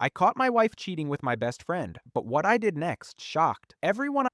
I caught my wife cheating with my best friend, but what I did next shocked everyone.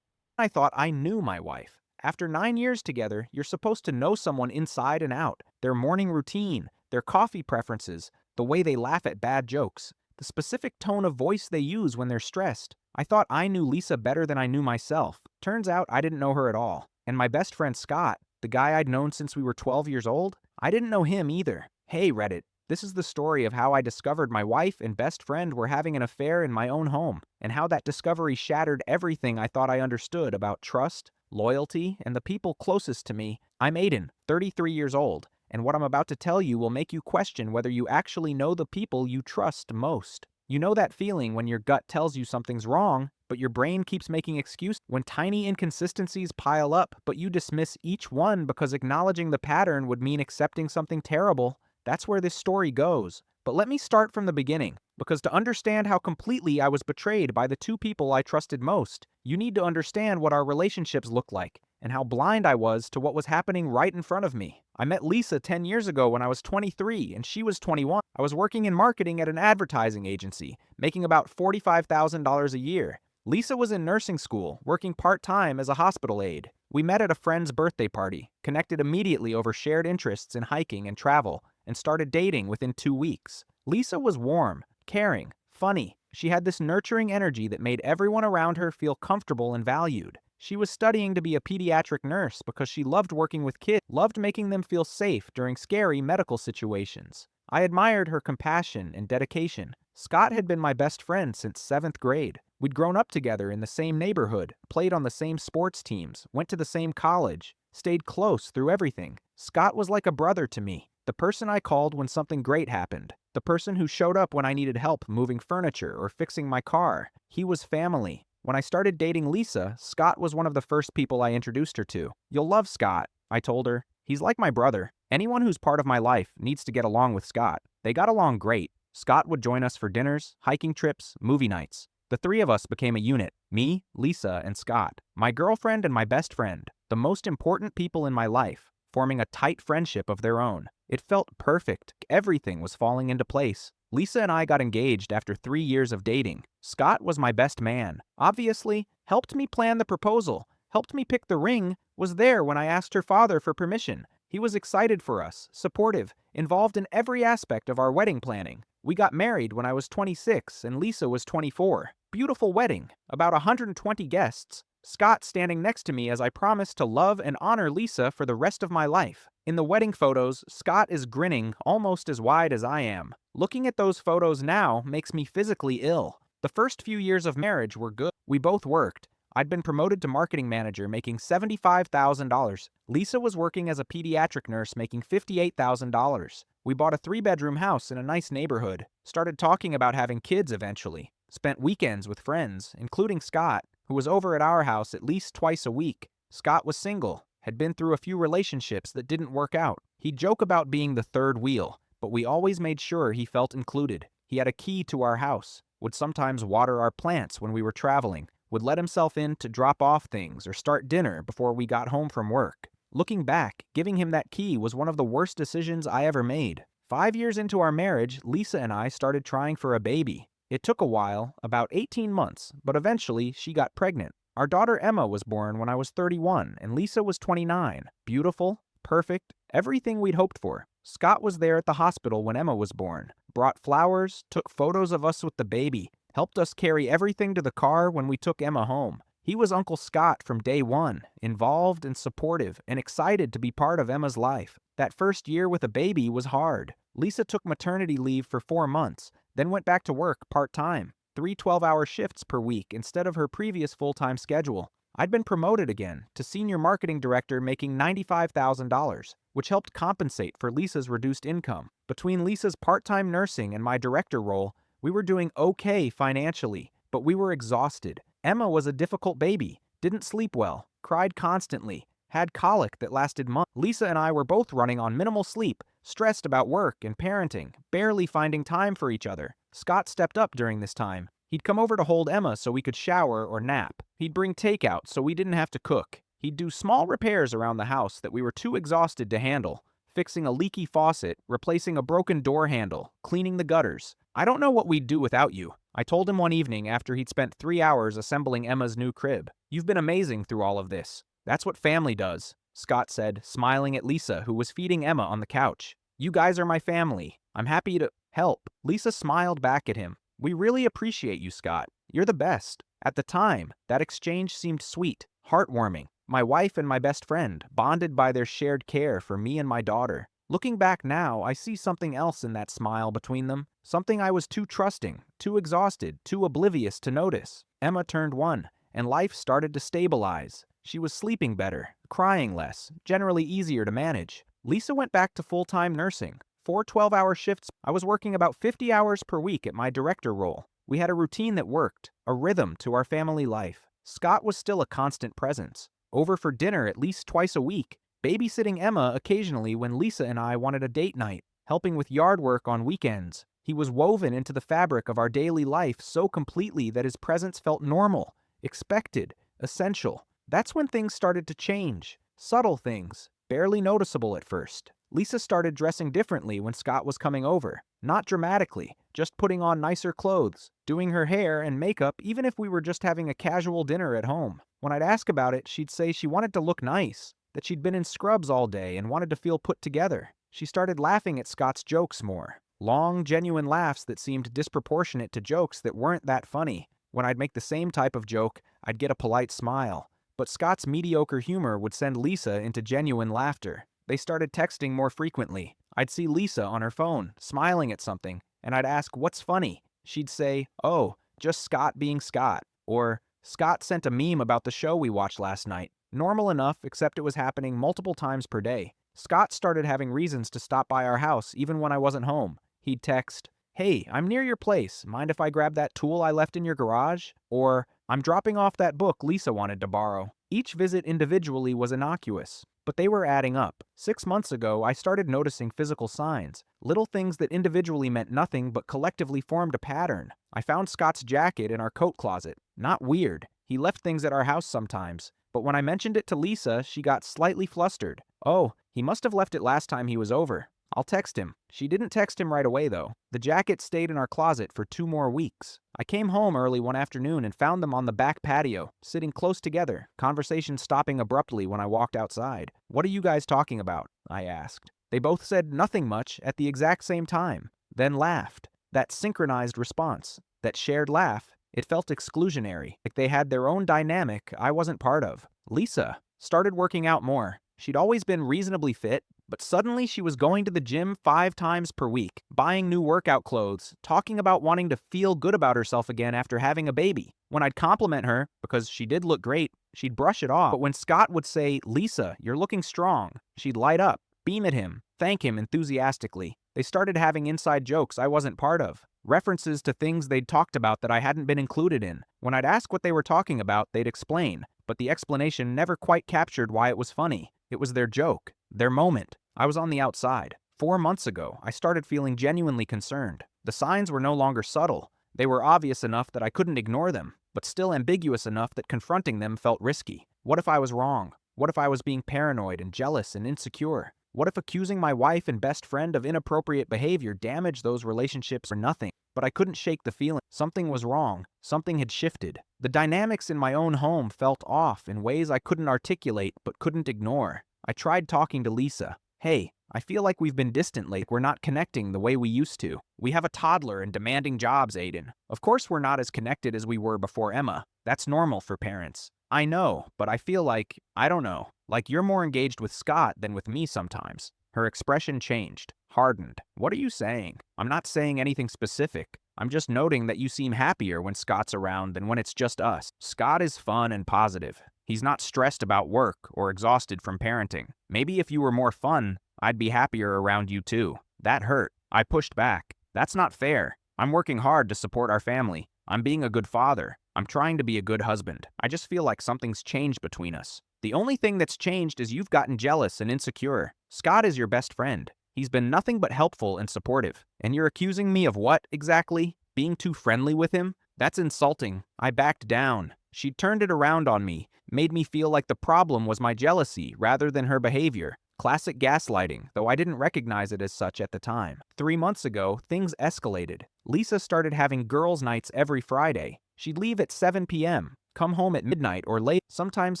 I thought I knew my wife. After 9 years together, you're supposed to know someone inside and out, their morning routine, their coffee preferences, the way they laugh at bad jokes, the specific tone of voice they use when they're stressed. I thought I knew Lisa better than I knew myself. Turns out I didn't know her at all. And my best friend Scott, the guy I'd known since we were 12 years old, I didn't know him either. Hey Reddit, this is the story of how I discovered my wife and best friend were having an affair in my own home, and how that discovery shattered everything I thought I understood about trust, loyalty, and the people closest to me. I'm Aiden, 33 years old, and what I'm about to tell you will make you question whether you actually know the people you trust most. You know that feeling when your gut tells you something's wrong, but your brain keeps making excuses when tiny inconsistencies pile up, but you dismiss each one because acknowledging the pattern would mean accepting something terrible. That's where this story goes. But let me start from the beginning, because to understand how completely I was betrayed by the two people I trusted most, you need to understand what our relationships look like, and how blind I was to what was happening right in front of me. I met Lisa 10 years ago when I was 23 and she was 21. I was working in marketing at an advertising agency, making about $45,000 a year. Lisa was in nursing school, working part-time as a hospital aide. We met at a friend's birthday party, connected immediately over shared interests in hiking and travel, and started dating within 2 weeks. Lisa was warm, caring, funny. She had this nurturing energy that made everyone around her feel comfortable and valued. She was studying to be a pediatric nurse because she loved working with kids, loved making them feel safe during scary medical situations. I admired her compassion and dedication. Scott had been my best friend since 7th grade. We'd grown up together in the same neighborhood, played on the same sports teams, went to the same college, stayed close through everything. Scott was like a brother to me, the person I called when something great happened, the person who showed up when I needed help moving furniture or fixing my car. He was family. When I started dating Lisa, Scott was one of the first people I introduced her to. You'll love Scott, I told her. He's like my brother. Anyone who's part of my life needs to get along with Scott. They got along great. Scott would join us for dinners, hiking trips, movie nights. The three of us became a unit, me, Lisa, and Scott, my girlfriend and my best friend, the most important people in my life, forming a tight friendship of their own. It felt perfect. Everything was falling into place. Lisa and I got engaged after 3 years of dating. Scott was my best man. Obviously, helped me plan the proposal, helped me pick the ring, was there when I asked her father for permission. He was excited for us, supportive, involved in every aspect of our wedding planning. We got married when I was 26 and Lisa was 24. Beautiful wedding, about 120 guests. Scott standing next to me as I promised to love and honor Lisa for the rest of my life. In the wedding photos, Scott is grinning almost as wide as I am. Looking at those photos now makes me physically ill. The first few years of marriage were good. We both worked. I'd been promoted to marketing manager making $75,000. Lisa was working as a pediatric nurse making $58,000. We bought a 3-bedroom house in a nice neighborhood. Started talking about having kids eventually. Spent weekends with friends, including Scott, who was over at our house at least twice a week. Scott was single, had been through a few relationships that didn't work out. He'd joke about being the third wheel, but we always made sure he felt included. He had a key to our house, would sometimes water our plants when we were traveling, would let himself in to drop off things or start dinner before we got home from work. Looking back, giving him that key was one of the worst decisions I ever made. 5 years into our marriage, Lisa and I started trying for a baby. It took a while, about 18 months, but eventually she got pregnant. Our daughter Emma was born when I was 31 and Lisa was 29. Beautiful, perfect, everything we'd hoped for. Scott was there at the hospital when Emma was born, brought flowers, took photos of us with the baby, helped us carry everything to the car when we took Emma home. He was Uncle Scott from day one, involved and supportive and excited to be part of Emma's life. That first year with a baby was hard. Lisa took maternity leave for 4 months, then went back to work part-time, 3 12-hour shifts per week instead of her previous full-time schedule. I'd been promoted again to senior marketing director making $95,000, which helped compensate for Lisa's reduced income. Between Lisa's part-time nursing and my director role, we were doing okay financially, but we were exhausted. Emma was a difficult baby, didn't sleep well, cried constantly, had colic that lasted months. Lisa and I were both running on minimal sleep, stressed about work and parenting, barely finding time for each other. Scott stepped up during this time. He'd come over to hold Emma so we could shower or nap. He'd bring takeout so we didn't have to cook. He'd do small repairs around the house that we were too exhausted to handle, fixing a leaky faucet, replacing a broken door handle, cleaning the gutters. I don't know what we'd do without you. I told him one evening after he'd spent 3 hours assembling Emma's new crib. You've been amazing through all of this. That's what family does, Scott said, smiling at Lisa, who was feeding Emma on the couch. You guys are my family. I'm happy to help. Lisa smiled back at him. We really appreciate you, Scott. You're the best. At the time, that exchange seemed sweet, heartwarming. My wife and my best friend, bonded by their shared care for me and my daughter. Looking back now, I see something else in that smile between them. Something I was too trusting, too exhausted, too oblivious to notice. Emma turned 1, and life started to stabilize. She was sleeping better, crying less, generally easier to manage. Lisa went back to full-time nursing. 4 12-hour shifts. I was working about 50 hours per week at my director role. We had a routine that worked, a rhythm to our family life. Scott was still a constant presence, over for dinner at least twice a week, babysitting Emma occasionally when Lisa and I wanted a date night, helping with yard work on weekends. He was woven into the fabric of our daily life so completely that his presence felt normal, expected, essential. That's when things started to change. Subtle things, barely noticeable at first. Lisa started dressing differently when Scott was coming over. Not dramatically, just putting on nicer clothes, doing her hair and makeup even if we were just having a casual dinner at home. When I'd ask about it, she'd say she wanted to look nice, that she'd been in scrubs all day and wanted to feel put together. She started laughing at Scott's jokes more. Long, genuine laughs that seemed disproportionate to jokes that weren't that funny. When I'd make the same type of joke, I'd get a polite smile. But Scott's mediocre humor would send Lisa into genuine laughter. They started texting more frequently. I'd see Lisa on her phone, smiling at something, and I'd ask, "What's funny?" She'd say, "Oh, just Scott being Scott." Or, "Scott sent a meme about the show we watched last night." Normal enough, except it was happening multiple times per day. Scott started having reasons to stop by our house even when I wasn't home. He'd text, "Hey, I'm near your place. Mind if I grab that tool I left in your garage?" Or, "I'm dropping off that book Lisa wanted to borrow." Each visit individually was innocuous, but they were adding up. 6 months ago, I started noticing physical signs, little things that individually meant nothing but collectively formed a pattern. I found Scott's jacket in our coat closet. Not weird. He left things at our house sometimes. But when I mentioned it to Lisa, she got slightly flustered. "Oh, he must have left it last time he was over. I'll text him." She didn't text him right away, though. The jacket stayed in our closet for 2 more weeks. I came home early one afternoon and found them on the back patio, sitting close together, conversation stopping abruptly when I walked outside. "What are you guys talking about?" I asked. They both said nothing much at the exact same time, then laughed. That synchronized response, that shared laugh, it felt exclusionary, like they had their own dynamic I wasn't part of. Lisa started working out more. She'd always been reasonably fit, but suddenly she was going to the gym 5 times per week, buying new workout clothes, talking about wanting to feel good about herself again after having a baby. When I'd compliment her, because she did look great, she'd brush it off. But when Scott would say, "Lisa, you're looking strong," she'd light up, beam at him, thank him enthusiastically. They started having inside jokes I wasn't part of, references to things they'd talked about that I hadn't been included in. When I'd ask what they were talking about, they'd explain, but the explanation never quite captured why it was funny. It was their joke, their moment. I was on the outside. 4 months ago, I started feeling genuinely concerned. The signs were no longer subtle. They were obvious enough that I couldn't ignore them, but still ambiguous enough that confronting them felt risky. What if I was wrong? What if I was being paranoid and jealous and insecure? What if accusing my wife and best friend of inappropriate behavior damaged those relationships for nothing? But I couldn't shake the feeling. Something was wrong. Something had shifted. The dynamics in my own home felt off in ways I couldn't articulate but couldn't ignore. I tried talking to Lisa. "Hey, I feel like we've been distant lately. We're not connecting the way we used to. We have a toddler and demanding jobs, Aiden. Of course we're not as connected as we were before Emma. That's normal for parents. I know, but I feel like, I don't know, like you're more engaged with Scott than with me sometimes." Her expression changed, hardened. "What are you saying?" "I'm not saying anything specific. I'm just noting that you seem happier when Scott's around than when it's just us. Scott is fun and positive. He's not stressed about work or exhausted from parenting. Maybe if you were more fun, I'd be happier around you too." That hurt. I pushed back. "That's not fair. I'm working hard to support our family. I'm being a good father. I'm trying to be a good husband. I just feel like something's changed between us. The only thing that's changed is you've gotten jealous and insecure. Scott is your best friend. He's been nothing but helpful and supportive. And you're accusing me of what, exactly? Being too friendly with him? That's insulting." I backed down. She turned it around on me, made me feel like the problem was my jealousy rather than her behavior. Classic gaslighting, though I didn't recognize it as such at the time. 3 months ago, things escalated. Lisa started having girls' nights every Friday. She'd leave at 7 p.m., come home at midnight or late, sometimes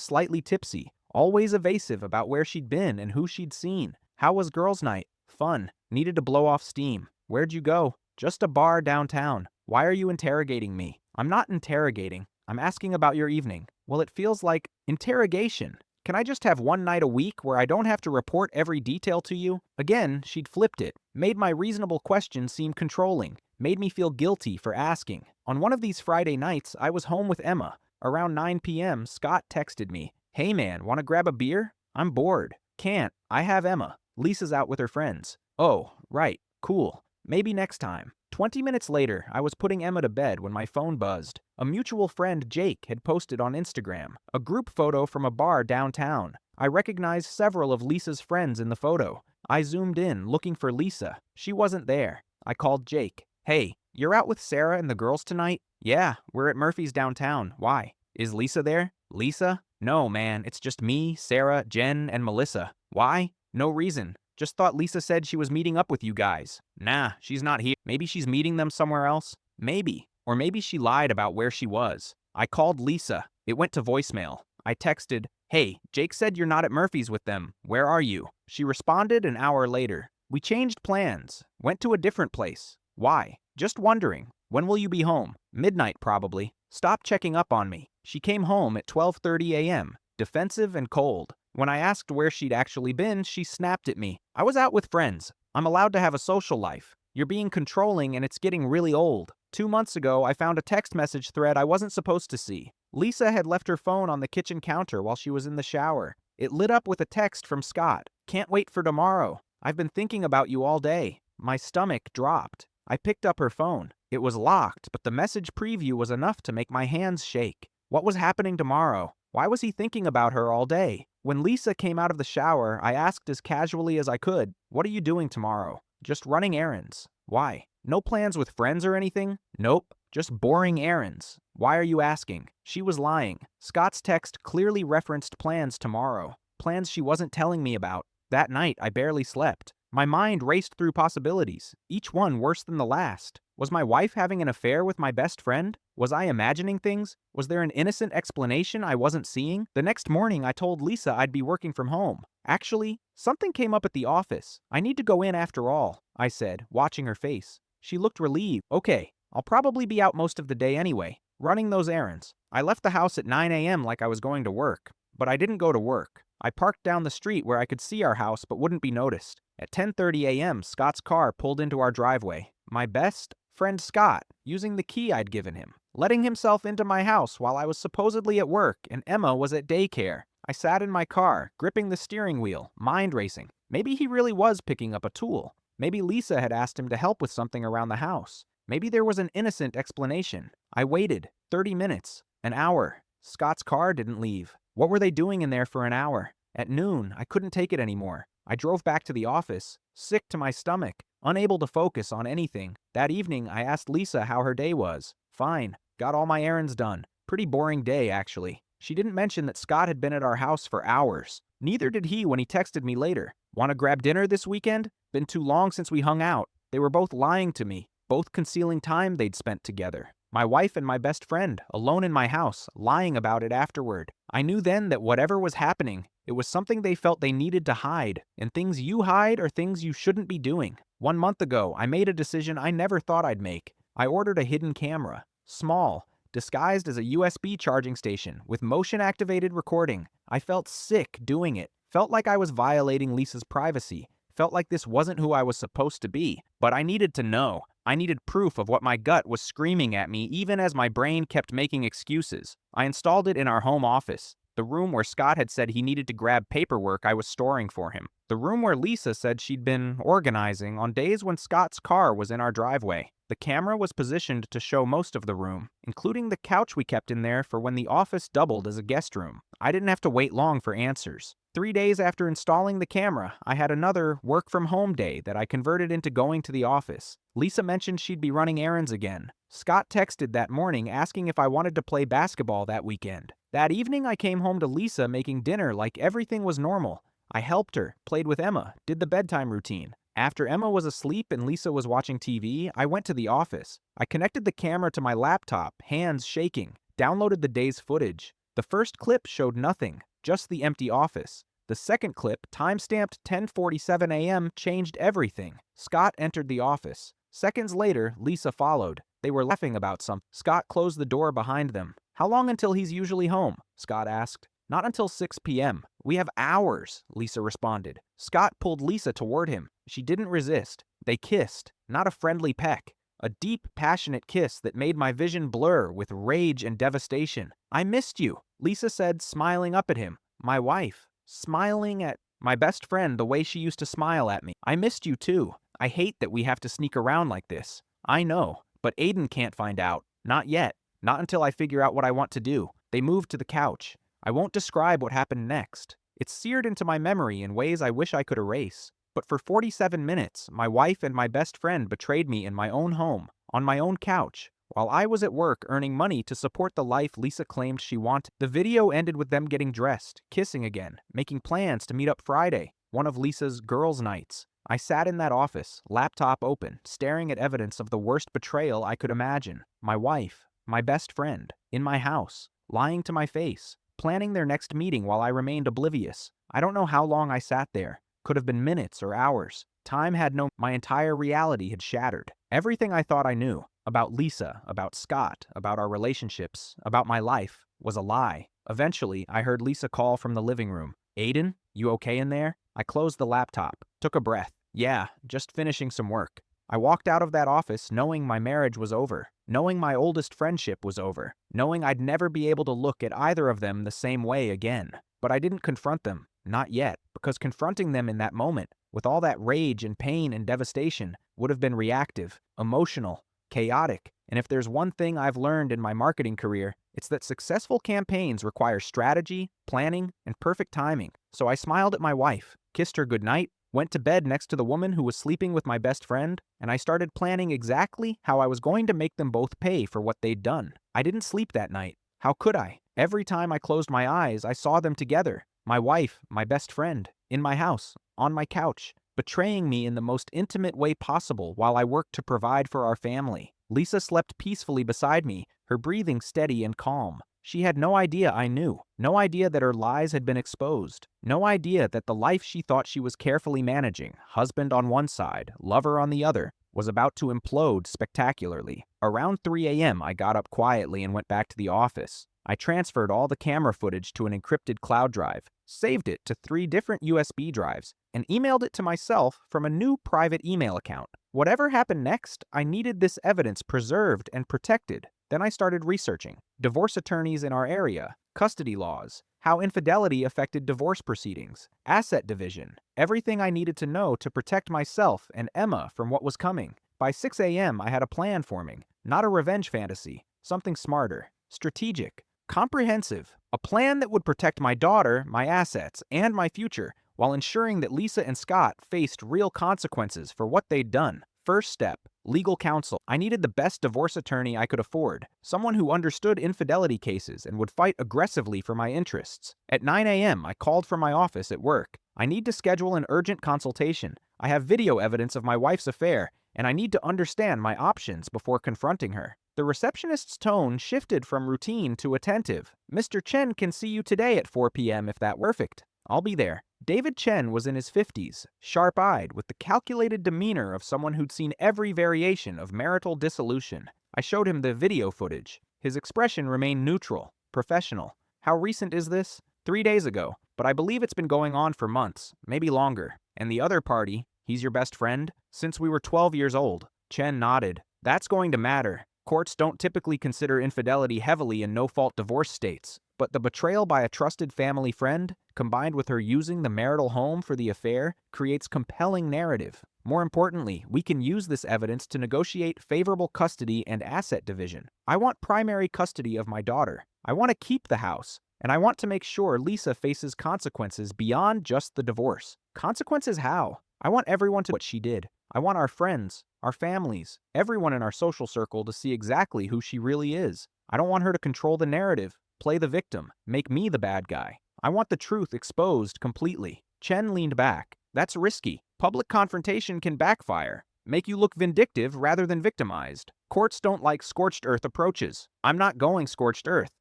slightly tipsy, always evasive about where she'd been and who she'd seen. How was girls' night? Fun. Needed to blow off steam. Where'd you go? Just a bar downtown. Why are you interrogating me? I'm not interrogating. I'm asking about your evening. Well, it feels like interrogation. Can I just have one night a week where I don't have to report every detail to you? Again, she'd flipped it, made my reasonable question seem controlling, made me feel guilty for asking. On one of these Friday nights, I was home with Emma. Around 9 p.m., Scott texted me, "Hey man, wanna grab a beer? I'm bored." "Can't. I have Emma. Lisa's out with her friends." "Oh, right. Cool. Maybe next time." 20 minutes later, I was putting Emma to bed when my phone buzzed. A mutual friend, Jake, had posted on Instagram a group photo from a bar downtown. I recognized several of Lisa's friends in the photo. I zoomed in, looking for Lisa. She wasn't there. I called Jake. "Hey, you're out with Sarah and the girls tonight?" "Yeah, we're at Murphy's downtown. Why? Is Lisa there?" "Lisa? No, man, it's just me, Sarah, Jen, and Melissa." "Why?" "No reason. Just thought Lisa said she was meeting up with you guys." "Nah, she's not here." "Maybe she's meeting them somewhere else?" "Maybe. Or maybe she lied about where she was." I called Lisa. It went to voicemail. I texted, "Hey, Jake said you're not at Murphy's with them. Where are you?" She responded an hour later. "We changed plans. Went to a different place." "Why?" "Just wondering. When will you be home?" "Midnight, probably." "Stop checking up on me." She came home at 12:30 a.m., defensive and cold. When I asked where she'd actually been, she snapped at me. "I was out with friends. I'm allowed to have a social life. You're being controlling and it's getting really old." 2 months ago, I found a text message thread I wasn't supposed to see. Lisa had left her phone on the kitchen counter while she was in the shower. It lit up with a text from Scott. "Can't wait for tomorrow. I've been thinking about you all day." My stomach dropped. I picked up her phone. It was locked, but the message preview was enough to make my hands shake. What was happening tomorrow? Why was he thinking about her all day? When Lisa came out of the shower, I asked as casually as I could, "What are you doing tomorrow?" "Just running errands." "Why? No plans with friends or anything?" "Nope. Just boring errands." "Why are you asking?" She was lying. Scott's text clearly referenced plans tomorrow. Plans she wasn't telling me about. That night, I barely slept. My mind raced through possibilities, each one worse than the last. Was my wife having an affair with my best friend? Was I imagining things? Was there an innocent explanation I wasn't seeing? The next morning, I told Lisa I'd be working from home. "Actually, something came up at the office. I need to go in after all," I said, watching her face. She looked relieved. "Okay, I'll probably be out most of the day anyway, running those errands." I left the house at 9 a.m. like I was going to work. But I didn't go to work. I parked down the street where I could see our house but wouldn't be noticed. At 10:30 a.m., Scott's car pulled into our driveway. My best friend Scott, using the key I'd given him, letting himself into my house while I was supposedly at work and Emma was at daycare. I sat in my car, gripping the steering wheel, mind racing. Maybe he really was picking up a tool. Maybe Lisa had asked him to help with something around the house. Maybe there was an innocent explanation. I waited. 30 minutes. An hour. Scott's car didn't leave. What were they doing in there for an hour? At noon, I couldn't take it anymore. I drove back to the office, sick to my stomach, unable to focus on anything. That evening, I asked Lisa how her day was. "Fine. Got all my errands done. Pretty boring day, actually." She didn't mention that Scott had been at our house for hours. Neither did he when he texted me later. "Want to grab dinner this weekend? Been too long since we hung out." They were both lying to me, both concealing time they'd spent together. My wife and my best friend, alone in my house, lying about it afterward. I knew then that whatever was happening, it was something they felt they needed to hide, and things you hide are things you shouldn't be doing. 1 month ago, I made a decision I never thought I'd make. I ordered a hidden camera. Small, disguised as a USB charging station, with motion-activated recording. I felt sick doing it. Felt like I was violating Lisa's privacy. Felt like this wasn't who I was supposed to be. But I needed to know. I needed proof of what my gut was screaming at me even as my brain kept making excuses. I installed it in our home office, the room where Scott had said he needed to grab paperwork I was storing for him. The room where Lisa said she'd been organizing on days when Scott's car was in our driveway. The camera was positioned to show most of the room, including the couch we kept in there for when the office doubled as a guest room. I didn't have to wait long for answers. 3 days after installing the camera, I had another work-from-home day that I converted into going to the office. Lisa mentioned she'd be running errands again. Scott texted that morning asking if I wanted to play basketball that weekend. That evening, I came home to Lisa making dinner like everything was normal. I helped her, played with Emma, did the bedtime routine. After Emma was asleep and Lisa was watching TV, I went to the office. I connected the camera to my laptop, hands shaking, downloaded the day's footage. The first clip showed nothing, just the empty office. The second clip, timestamped 10:47 a.m., changed everything. Scott entered the office. Seconds later, Lisa followed. They were laughing about something. Scott closed the door behind them. "How long until he's usually home?" Scott asked. "Not until 6 p.m. We have hours," Lisa responded. Scott pulled Lisa toward him. She didn't resist. They kissed, not a friendly peck. A deep, passionate kiss that made my vision blur with rage and devastation. "I missed you," Lisa said, smiling up at him. My wife, smiling at my best friend the way she used to smile at me. "I missed you too. I hate that we have to sneak around like this. I know, but Aiden can't find out. Not yet. Not until I figure out what I want to do." They moved to the couch. I won't describe what happened next. It's seared into my memory in ways I wish I could erase. But for 47 minutes, my wife and my best friend betrayed me in my own home, on my own couch, while I was at work earning money to support the life Lisa claimed she wanted. The video ended with them getting dressed, kissing again, making plans to meet up Friday, one of Lisa's girls' nights. I sat in that office, laptop open, staring at evidence of the worst betrayal I could imagine. My wife, my best friend, in my house, lying to my face, planning their next meeting while I remained oblivious. I don't know how long I sat there. Could have been minutes or hours. Time had no... My entire reality had shattered. Everything I thought I knew, about Lisa, about Scott, about our relationships, about my life, was a lie. Eventually, I heard Lisa call from the living room. "Aiden, you okay in there?" I closed the laptop, took a breath. "Yeah, just finishing some work." I walked out of that office knowing my marriage was over, knowing my oldest friendship was over, knowing I'd never be able to look at either of them the same way again. But I didn't confront them, not yet, because confronting them in that moment, with all that rage and pain and devastation, would have been reactive, emotional, chaotic. And if there's one thing I've learned in my marketing career, it's that successful campaigns require strategy, planning, and perfect timing. So I smiled at my wife, kissed her goodnight, went to bed next to the woman who was sleeping with my best friend, and I started planning exactly how I was going to make them both pay for what they'd done. I didn't sleep that night. How could I? Every time I closed my eyes, I saw them together. My wife, my best friend, in my house, on my couch, betraying me in the most intimate way possible while I worked to provide for our family. Lisa slept peacefully beside me, her breathing steady and calm. She had no idea I knew, no idea that her lies had been exposed, no idea that the life she thought she was carefully managing, husband on one side, lover on the other, was about to implode spectacularly. Around 3 a.m., I got up quietly and went back to the office. I transferred all the camera footage to an encrypted cloud drive, saved it to 3 different USB drives, and emailed it to myself from a new private email account. Whatever happened next, I needed this evidence preserved and protected. Then I started researching divorce attorneys in our area, custody laws, how infidelity affected divorce proceedings, asset division, everything I needed to know to protect myself and Emma from what was coming. By 6 a.m., I had a plan forming, not a revenge fantasy, something smarter, strategic, comprehensive, a plan that would protect my daughter, my assets, and my future, while ensuring that Lisa and Scott faced real consequences for what they'd done. First step, legal counsel. I needed the best divorce attorney I could afford, someone who understood infidelity cases and would fight aggressively for my interests. At 9 a.m., I called from my office at work. "I need to schedule an urgent consultation. I have video evidence of my wife's affair, and I need to understand my options before confronting her." The receptionist's tone shifted from routine to attentive. "Mr. Chen can see you today at 4 p.m. if that were perfect. I'll be there." David Chen was in his 50s, sharp-eyed, with the calculated demeanor of someone who'd seen every variation of marital dissolution. I showed him the video footage. His expression remained neutral, professional. "How recent is this?" 3 days ago, but I believe it's been going on for months, maybe longer. "And the other party, he's your best friend? Since we were 12 years old." Chen nodded. "That's going to matter. Courts don't typically consider infidelity heavily in no-fault divorce states, but the betrayal by a trusted family friend, combined with her using the marital home for the affair, creates compelling narrative. More importantly, we can use this evidence to negotiate favorable custody and asset division. I want primary custody of my daughter. I want to keep the house, and I want to make sure Lisa faces consequences beyond just the divorce. Consequences how? I want everyone to know what she did. I want our friends, our families, everyone in our social circle to see exactly who she really is. I don't want her to control the narrative, play the victim, make me the bad guy. I want the truth exposed completely." Chen leaned back. That's risky. Public confrontation can backfire, make you look vindictive rather than victimized. Courts don't like scorched earth approaches. I'm not going scorched earth.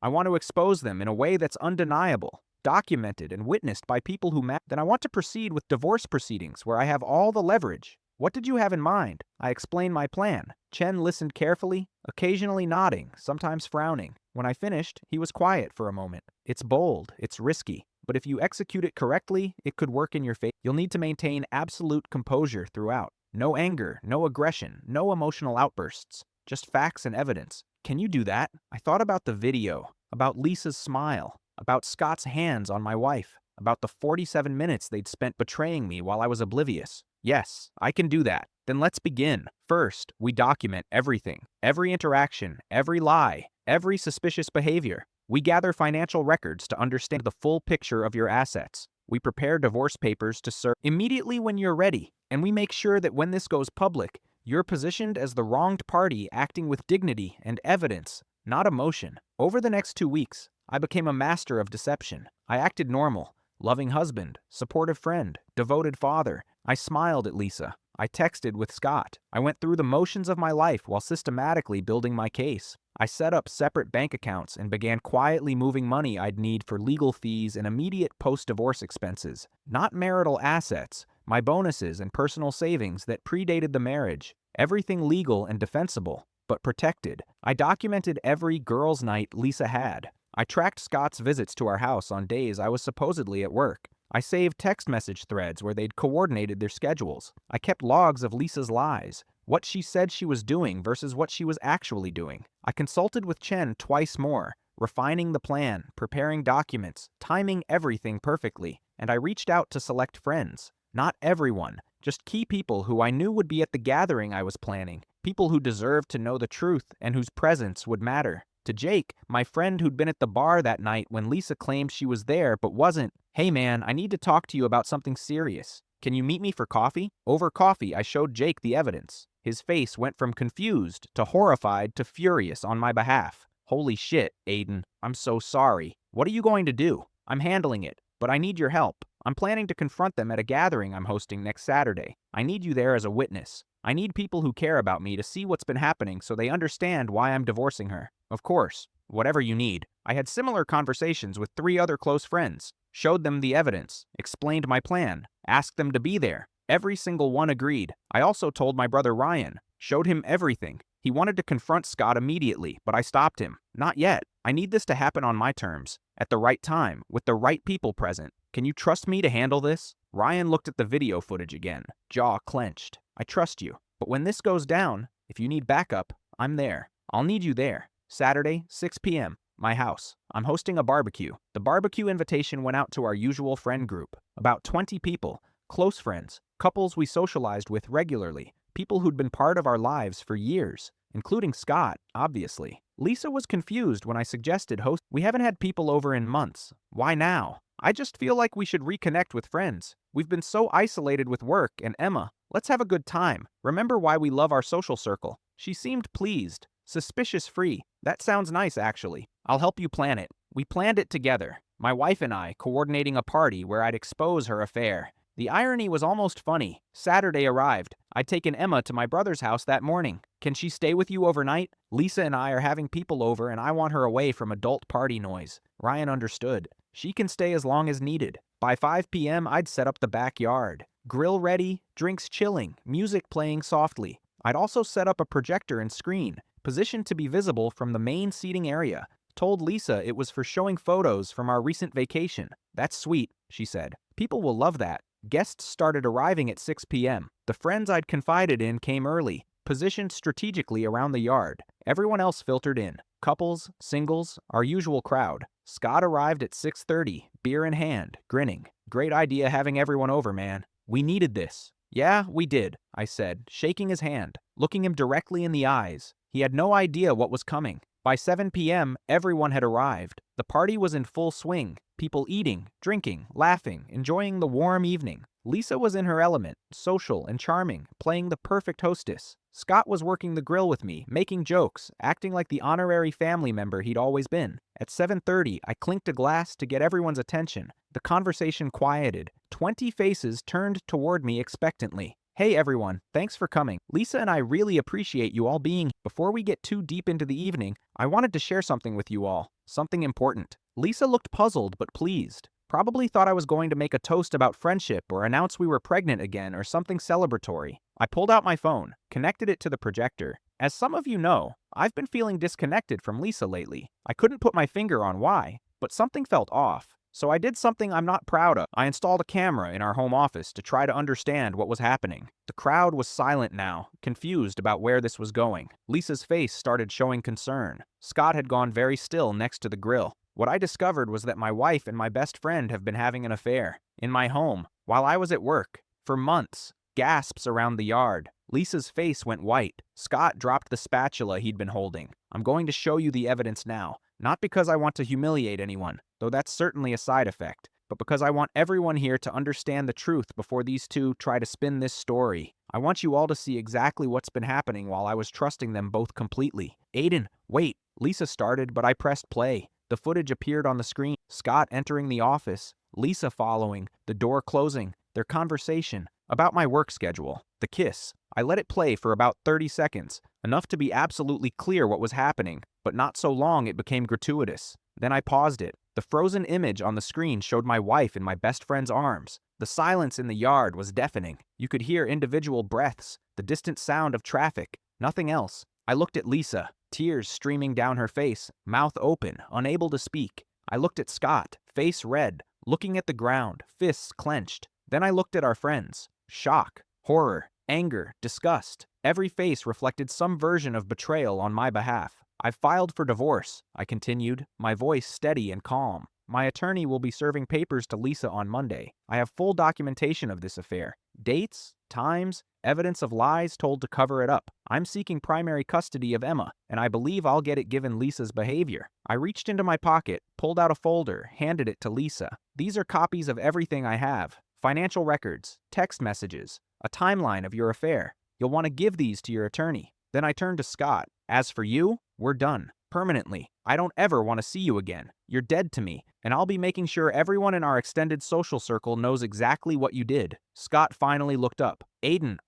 I want to expose them in a way that's undeniable, documented and witnessed by people who matter. Then I want to proceed with divorce proceedings where I have all the leverage. What did you have in mind? I explained my plan. Chen listened carefully, occasionally nodding, sometimes frowning. When I finished, he was quiet for a moment. It's bold, it's risky, but if you execute it correctly, it could work in your favor. You'll need to maintain absolute composure throughout. No anger, no aggression, no emotional outbursts. Just facts and evidence. Can you do that? I thought about the video, about Lisa's smile, about Scott's hands on my wife, about the 47 minutes they'd spent betraying me while I was oblivious. Yes, I can do that. Then let's begin. First, we document everything, every interaction, every lie, every suspicious behavior. We gather financial records to understand the full picture of your assets. We prepare divorce papers to serve immediately when you're ready, and we make sure that when this goes public, you're positioned as the wronged party acting with dignity and evidence, not emotion. Over the next 2 weeks, I became a master of deception. I acted normal, loving husband, supportive friend, devoted father. I smiled at Lisa. I texted with Scott. I went through the motions of my life while systematically building my case. I set up separate bank accounts and began quietly moving money I'd need for legal fees and immediate post-divorce expenses. Not marital assets, my bonuses and personal savings that predated the marriage. Everything legal and defensible, but protected. I documented every girls' night Lisa had. I tracked Scott's visits to our house on days I was supposedly at work. I saved text message threads where they'd coordinated their schedules. I kept logs of Lisa's lies, what she said she was doing versus what she was actually doing. I consulted with Chen twice more, refining the plan, preparing documents, timing everything perfectly, and I reached out to select friends. Not everyone, just key people who I knew would be at the gathering I was planning, people who deserved to know the truth and whose presence would matter. To Jake, my friend who'd been at the bar that night when Lisa claimed she was there but wasn't, "Hey man, I need to talk to you about something serious. Can you meet me for coffee?" Over coffee, I showed Jake the evidence. His face went from confused to horrified to furious on my behalf. "Holy shit, Aiden. I'm so sorry. What are you going to do?" "I'm handling it, but I need your help. I'm planning to confront them at a gathering I'm hosting next Saturday. I need you there as a witness. I need people who care about me to see what's been happening so they understand why I'm divorcing her." "Of course, whatever you need." I had similar conversations with 3 other close friends, showed them the evidence, explained my plan, asked them to be there. Every single one agreed. I also told my brother Ryan, showed him everything. He wanted to confront Scott immediately, but I stopped him. "Not yet. I need this to happen on my terms, at the right time, with the right people present. Can you trust me to handle this?" Ryan looked at the video footage again, jaw clenched. "I trust you, but when this goes down, if you need backup, I'm there. I'll need you there. Saturday, 6 p.m., my house. I'm hosting a barbecue." The barbecue invitation went out to our usual friend group, about 20 people, close friends, couples we socialized with regularly, people who'd been part of our lives for years, including Scott, obviously. Lisa was confused when I suggested host. "We haven't had people over in months. Why now?" "I just feel like we should reconnect with friends. We've been so isolated with work and Emma. Let's have a good time. Remember why we love our social circle." She seemed pleased, suspicious-free. "That sounds nice, actually. I'll help you plan it." We planned it together, my wife and I coordinating a party where I'd expose her affair. The irony was almost funny. Saturday arrived. I'd taken Emma to my brother's house that morning. "Can she stay with you overnight? Lisa and I are having people over and I want her away from adult party noise." Ryan understood. "She can stay as long as needed." By 5 p.m., I'd set up the backyard. Grill ready, drinks chilling, music playing softly. I'd also set up a projector and screen, positioned to be visible from the main seating area. Told Lisa it was for showing photos from our recent vacation. "That's sweet," she said. "People will love that." Guests started arriving at 6 p.m. The friends I'd confided in came early, positioned strategically around the yard. Everyone else filtered in. Couples, singles, our usual crowd. Scott arrived at 6:30, beer in hand, grinning. "Great idea having everyone over, man. We needed this." "Yeah, we did," I said, shaking his hand, looking him directly in the eyes. He had no idea what was coming. By 7 p.m., everyone had arrived. The party was in full swing, people eating, drinking, laughing, enjoying the warm evening. Lisa was in her element, social and charming, playing the perfect hostess. Scott was working the grill with me, making jokes, acting like the honorary family member he'd always been. At 7:30, I clinked a glass to get everyone's attention. The conversation quieted. 20 faces turned toward me expectantly. Hey everyone, thanks for coming. Lisa and I really appreciate you all being here. Before we get too deep into the evening, I wanted to share something with you all. Something important. Lisa looked puzzled but pleased. Probably thought I was going to make a toast about friendship or announce we were pregnant again or something celebratory. I pulled out my phone, connected it to the projector. As some of you know, I've been feeling disconnected from Lisa lately. I couldn't put my finger on why, but something felt off. So I did something I'm not proud of. I installed a camera in our home office to try to understand what was happening. The crowd was silent now, confused about where this was going. Lisa's face started showing concern. Scott had gone very still next to the grill. What I discovered was that my wife and my best friend have been having an affair. In my home, while I was at work. For months. Gasps around the yard. Lisa's face went white. Scott dropped the spatula he'd been holding. I'm going to show you the evidence now. Not because I want to humiliate anyone, though that's certainly a side effect, but because I want everyone here to understand the truth before these two try to spin this story. I want you all to see exactly what's been happening while I was trusting them both completely. Aiden, wait. Lisa started, but I pressed play. The footage appeared on the screen. Scott entering the office, Lisa following, the door closing, their conversation about my work schedule, the kiss. I let it play for about 30 seconds, enough to be absolutely clear what was happening, but not so long it became gratuitous. Then I paused it. The frozen image on the screen showed my wife in my best friend's arms. The silence in the yard was deafening. You could hear individual breaths, the distant sound of traffic, nothing else. I looked at Lisa, tears streaming down her face, mouth open, unable to speak. I looked at Scott, face red, looking at the ground, fists clenched. Then I looked at our friends. Shock, horror, anger, disgust. Every face reflected some version of betrayal on my behalf. I've filed for divorce, I continued, my voice steady and calm. My attorney will be serving papers to Lisa on Monday. I have full documentation of this affair. Dates, times, evidence of lies told to cover it up. I'm seeking primary custody of Emma, and I believe I'll get it given Lisa's behavior. I reached into my pocket, pulled out a folder, handed it to Lisa. These are copies of everything I have. Financial records, text messages, a timeline of your affair. You'll want to give these to your attorney. Then I turned to Scott. As for you, we're done. Permanently. I don't ever want to see you again. You're dead to me, and I'll be making sure everyone in our extended social circle knows exactly what you did. Scott finally looked up. Aiden,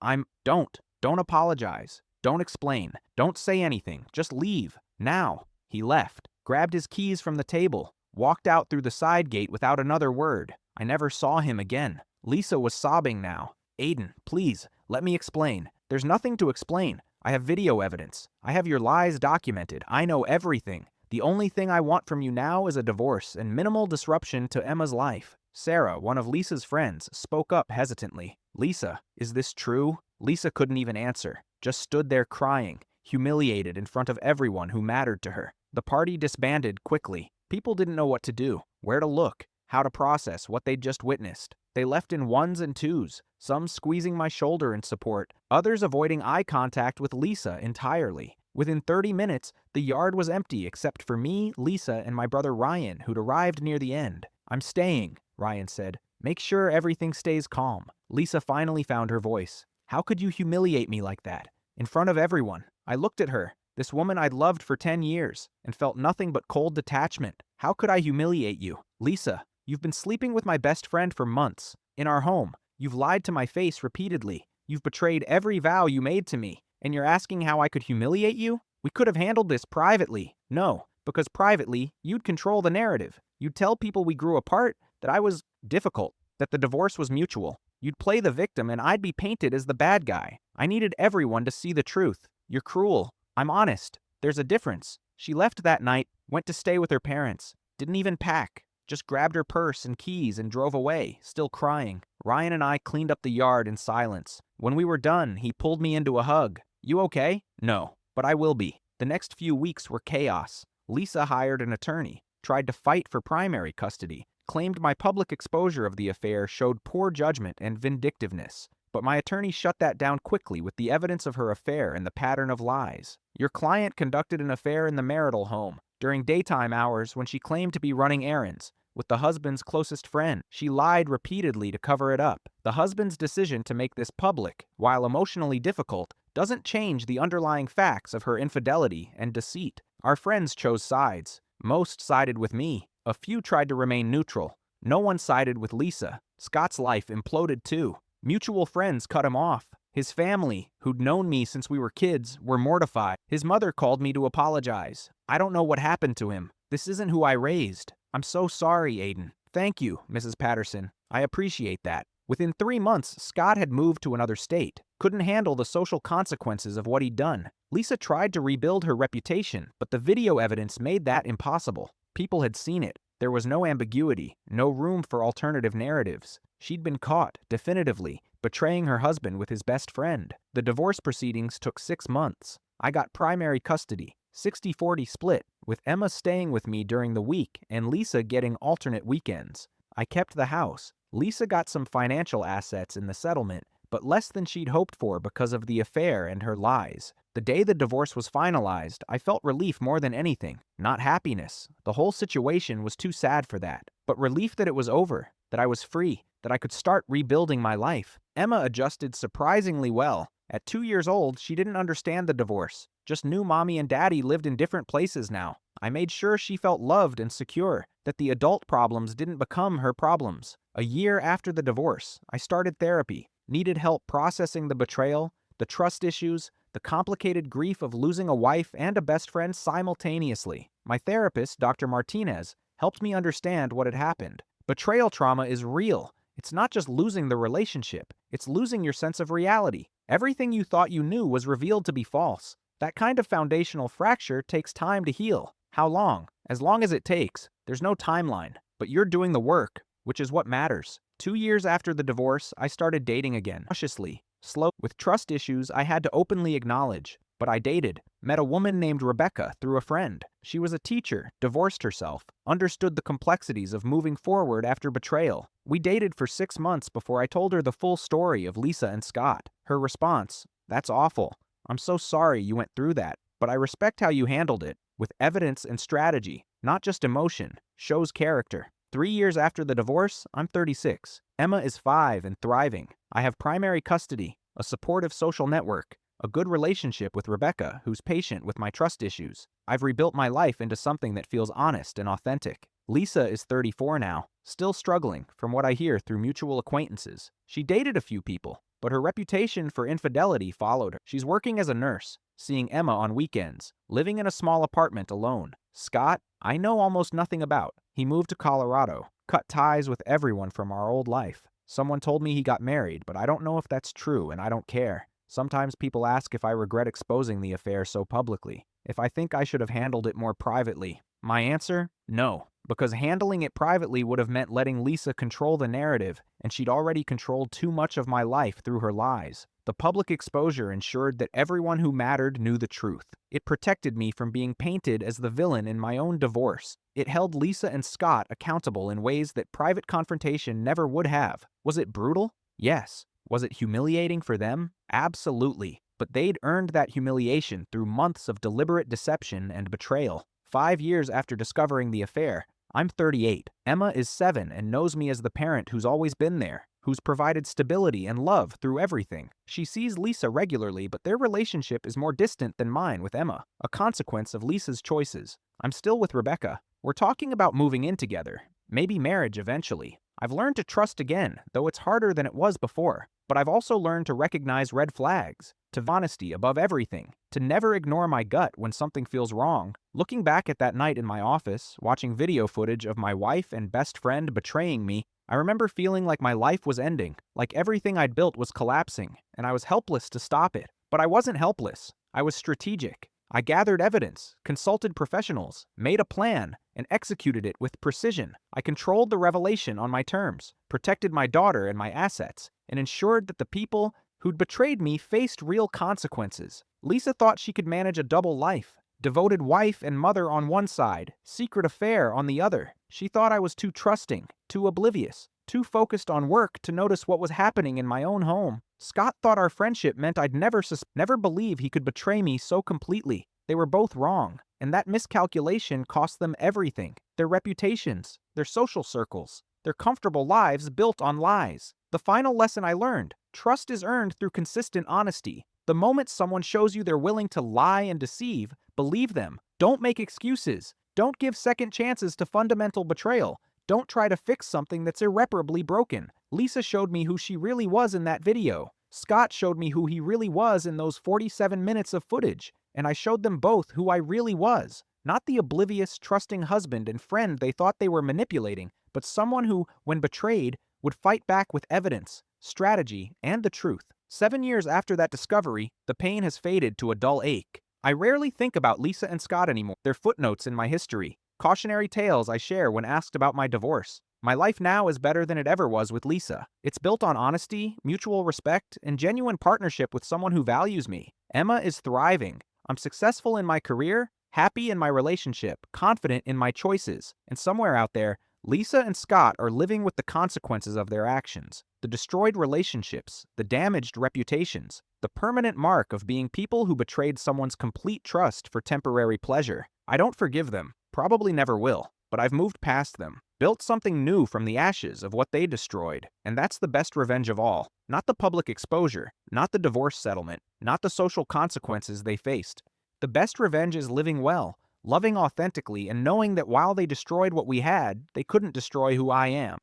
Don't apologize. Don't explain. Don't say anything. Just leave. Now. He left, grabbed his keys from the table, walked out through the side gate without another word. I never saw him again. Lisa was sobbing now. Aiden, please, let me explain. There's nothing to explain. I have video evidence. I have your lies documented. I know everything. The only thing I want from you now is a divorce and minimal disruption to Emma's life. Sarah, one of Lisa's friends, spoke up hesitantly. Lisa, is this true? Lisa couldn't even answer, just stood there crying, humiliated in front of everyone who mattered to her. The party disbanded quickly. People didn't know what to do, where to look, how to process what they'd just witnessed. They left in ones and twos, some squeezing my shoulder in support, others avoiding eye contact with Lisa entirely. Within 30 minutes, the yard was empty except for me, Lisa, and my brother Ryan, who'd arrived near the end. I'm staying, Ryan said. Make sure everything stays calm. Lisa finally found her voice. How could you humiliate me like that? In front of everyone. I looked at her, this woman I'd loved for 10 years, and felt nothing but cold detachment. How could I humiliate you? Lisa, you've been sleeping with my best friend for months. In our home. You've lied to my face repeatedly. You've betrayed every vow you made to me. And you're asking how I could humiliate you? We could have handled this privately. No, because privately, you'd control the narrative. You'd tell people we grew apart, that I was difficult, that the divorce was mutual. You'd play the victim and I'd be painted as the bad guy. I needed everyone to see the truth. You're cruel. I'm honest. There's a difference. She left that night, went to stay with her parents. Didn't even pack. Just grabbed her purse and keys and drove away, still crying. Ryan and I cleaned up the yard in silence. When we were done, he pulled me into a hug. You okay? No, but I will be. The next few weeks were chaos. Lisa hired an attorney, tried to fight for primary custody, claimed my public exposure of the affair showed poor judgment and vindictiveness. But my attorney shut that down quickly with the evidence of her affair and the pattern of lies. Your client conducted an affair in the marital home, during daytime hours when she claimed to be running errands, with the husband's closest friend. She lied repeatedly to cover it up. The husband's decision to make this public, while emotionally difficult, doesn't change the underlying facts of her infidelity and deceit. Our friends chose sides. Most sided with me. A few tried to remain neutral. No one sided with Lisa. Scott's life imploded too. Mutual friends cut him off. His family, who'd known me since we were kids, were mortified. His mother called me to apologize. I don't know what happened to him. This isn't who I raised. I'm so sorry, Aiden. Thank you, Mrs. Patterson. I appreciate that. Within 3 months, Scott had moved to another state. Couldn't handle the social consequences of what he'd done. Lisa tried to rebuild her reputation, but the video evidence made that impossible. People had seen it. There was no ambiguity, no room for alternative narratives. She'd been caught, definitively, betraying her husband with his best friend. The divorce proceedings took 6 months. I got primary custody, 60-40 split, with Emma staying with me during the week and Lisa getting alternate weekends. I kept the house. Lisa got some financial assets in the settlement, but less than she'd hoped for because of the affair and her lies. The day the divorce was finalized, I felt relief more than anything, not happiness. The whole situation was too sad for that, but relief that it was over, that I was free, that I could start rebuilding my life. Emma adjusted surprisingly well. At 2 years old, she didn't understand the divorce, just knew mommy and daddy lived in different places now. I made sure she felt loved and secure, that the adult problems didn't become her problems. A year after the divorce, I started therapy, needed help processing the betrayal, the trust issues, the complicated grief of losing a wife and a best friend simultaneously. My therapist, Dr. Martinez, helped me understand what had happened. Betrayal trauma is real. It's not just losing the relationship, it's losing your sense of reality. Everything you thought you knew was revealed to be false. That kind of foundational fracture takes time to heal. How long? As long as it takes. There's no timeline. But you're doing the work, which is what matters. 2 years after the divorce, I started dating again, cautiously, slow. With trust issues I had to openly acknowledge. But I dated, met a woman named Rebecca through a friend. She was a teacher, divorced herself, understood the complexities of moving forward after betrayal. We dated for 6 months before I told her the full story of Lisa and Scott. Her response, "That's awful. I'm so sorry you went through that, but I respect how you handled it, with evidence and strategy, not just emotion, shows character." 3 years after the divorce, I'm 36. Emma is 5 and thriving. I have primary custody, a supportive social network, a good relationship with Rebecca, who's patient with my trust issues. I've rebuilt my life into something that feels honest and authentic. Lisa is 34 now, still struggling, from what I hear through mutual acquaintances. She dated a few people, but her reputation for infidelity followed her. She's working as a nurse, seeing Emma on weekends, living in a small apartment alone. Scott, I know almost nothing about. He moved to Colorado, cut ties with everyone from our old life. Someone told me he got married, but I don't know if that's true and I don't care. Sometimes people ask if I regret exposing the affair so publicly, if I think I should have handled it more privately. My answer? No, because handling it privately would have meant letting Lisa control the narrative, and she'd already controlled too much of my life through her lies. The public exposure ensured that everyone who mattered knew the truth. It protected me from being painted as the villain in my own divorce. It held Lisa and Scott accountable in ways that private confrontation never would have. Was it brutal? Yes. Was it humiliating for them? Absolutely. But they'd earned that humiliation through months of deliberate deception and betrayal. 5 years after discovering the affair, I'm 38. Emma is 7 and knows me as the parent who's always been there, who's provided stability and love through everything. She sees Lisa regularly, but their relationship is more distant than mine with Emma, a consequence of Lisa's choices. I'm still with Rebecca. We're talking about moving in together, maybe marriage eventually. I've learned to trust again, though it's harder than it was before. But I've also learned to recognize red flags, to honesty above everything, to never ignore my gut when something feels wrong. Looking back at that night in my office, watching video footage of my wife and best friend betraying me, I remember feeling like my life was ending, like everything I'd built was collapsing, and I was helpless to stop it. But I wasn't helpless. I was strategic. I gathered evidence, consulted professionals, made a plan, and executed it with precision. I controlled the revelation on my terms, protected my daughter and my assets, and ensured that the people who'd betrayed me faced real consequences. Lisa thought she could manage a double life, devoted wife and mother on one side, secret affair on the other. She thought I was too trusting, too oblivious, too focused on work to notice what was happening in my own home. Scott thought our friendship meant I'd never believe he could betray me so completely. They were both wrong, and that miscalculation cost them everything. Their reputations, their social circles, their comfortable lives built on lies. The final lesson I learned: trust is earned through consistent honesty. The moment someone shows you they're willing to lie and deceive, believe them. Don't make excuses. Don't give second chances to fundamental betrayal. Don't try to fix something that's irreparably broken. Lisa showed me who she really was in that video. Scott showed me who he really was in those 47 minutes of footage. And I showed them both who I really was. Not the oblivious, trusting husband and friend they thought they were manipulating, but someone who, when betrayed, would fight back with evidence, strategy, and the truth. 7 years after that discovery, the pain has faded to a dull ache. I rarely think about Lisa and Scott anymore. They're footnotes in my history, cautionary tales I share when asked about my divorce. My life now is better than it ever was with Lisa. It's built on honesty, mutual respect, and genuine partnership with someone who values me. Emma is thriving. I'm successful in my career, happy in my relationship, confident in my choices, and somewhere out there, Lisa and Scott are living with the consequences of their actions. The destroyed relationships, the damaged reputations, the permanent mark of being people who betrayed someone's complete trust for temporary pleasure. I don't forgive them, probably never will, but I've moved past them, built something new from the ashes of what they destroyed, and that's the best revenge of all. Not the public exposure, not the divorce settlement, not the social consequences they faced. The best revenge is living well, loving authentically, and knowing that while they destroyed what we had, they couldn't destroy who I am.